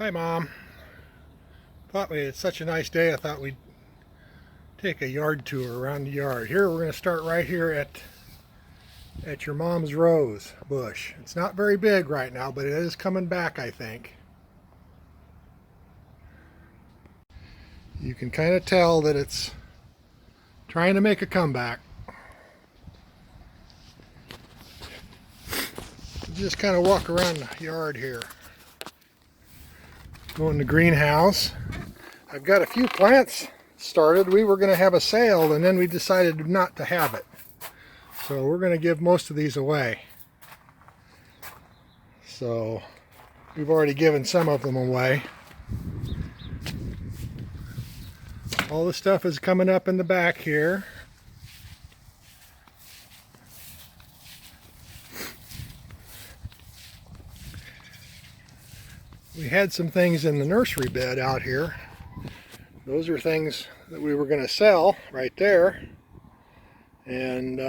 Hi, Mom. It's such a nice day, I thought we'd take a yard tour around the yard. Here we're going to start right here at your mom's rose bush. It's not very big right now, but it is coming back, I think. You can kind of tell that it's trying to make a comeback. Just kind of walk around the yard here. Go in the greenhouse. I've got a few plants started. We were going to have a sale and then we decided not to have it. So we're going to give most of these away. So we've already given some of them away. All the stuff is coming up in the back here. We had some things in the nursery bed out here. Those are things that we were going to sell right there. And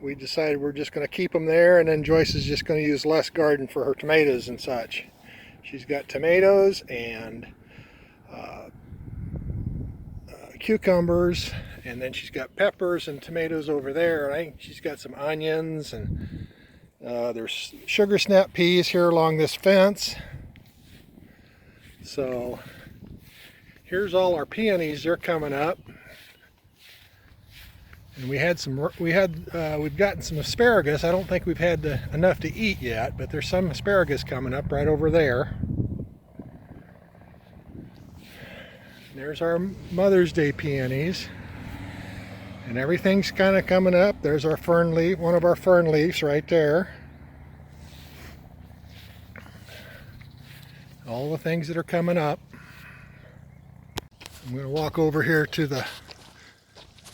we decided we're just going to keep them there, and then Joyce is just going to use less garden for her tomatoes and such. She's got tomatoes and cucumbers, and then she's got peppers and tomatoes over there. And I think she's got some onions, and there's sugar snap peas here along this fence. So here's all our peonies. They're coming up, and we've gotten some asparagus. I don't think we've had enough to eat yet, but there's some asparagus coming up right over there. There's our Mother's Day peonies, and everything's kind of coming up. There's our fern leaf, one of our fern leaves right there. All the things that are coming up. I'm going to walk over here to the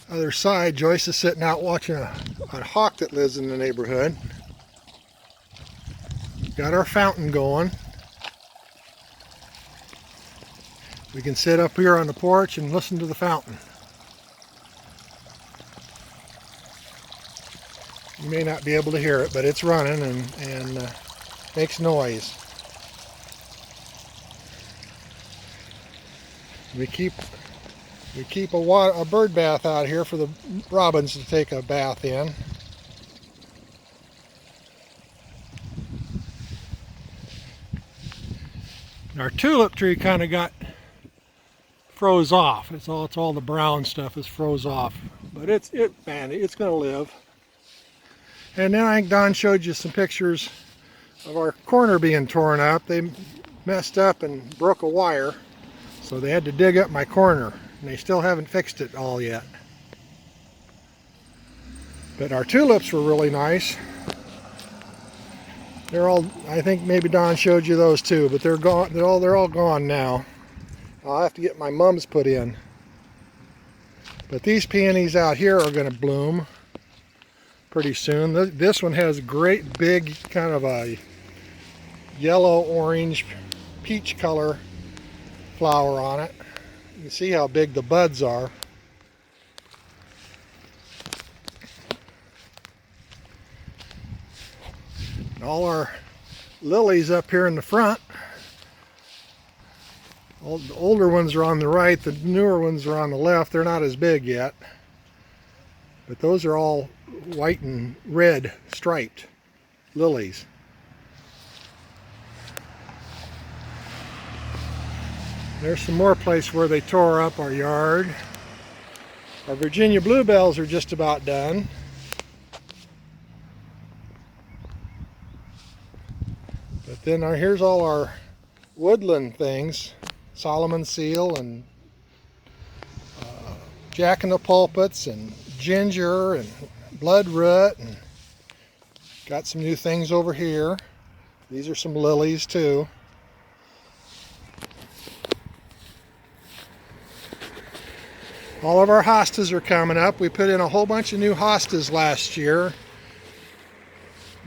other side. Joyce is sitting out watching a hawk that lives in the neighborhood. Got our fountain going. We can sit up here on the porch and listen to the fountain. You may not be able to hear it, but it's running and makes noise. We keep a bird bath out here for the robins to take a bath in. And our tulip tree kind of got froze off. It's all the brown stuff is froze off, but it's going to live. And then I think Don showed you some pictures of our corner being torn up. They messed up and broke a wire. So they had to dig up my corner, and they still haven't fixed it all yet. But our tulips were really nice. They're all, I think maybe Don showed you those too, but they're gone. They're all gone now. I'll have to get my mums put in. But these peonies out here are going to bloom pretty soon. This one has great big kind of a yellow, orange, peach color flower on it. You can see how big the buds are. And all our lilies up here in the front. All the older ones are on the right, the newer ones are on the left. They're not as big yet, but those are all white and red striped lilies. There's some more place where they tore up our yard. Our Virginia bluebells are just about done. But then here's all our woodland things. Solomon seal and jack-in-the-pulpits and ginger and bloodroot, and got some new things over here. These are some lilies too. All of our hostas are coming up. We put in a whole bunch of new hostas last year.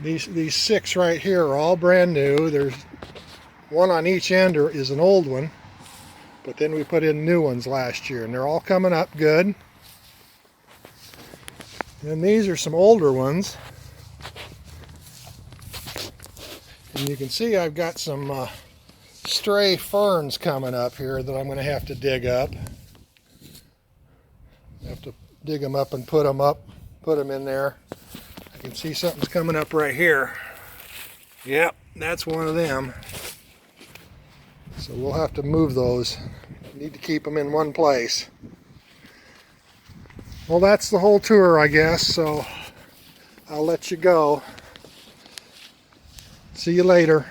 These 6 right here are all brand new. There's one on each end is an old one, but then we put in new ones last year, and they're all coming up good. And these are some older ones. And you can see I've got some stray ferns coming up here that I'm going to have to dig up. I have to dig them up and put them in there. I can see something's coming up right here. Yep, that's one of them. So we'll have to move those. Need to keep them in one place. Well, that's the whole tour, I guess, so I'll let you go. See you later.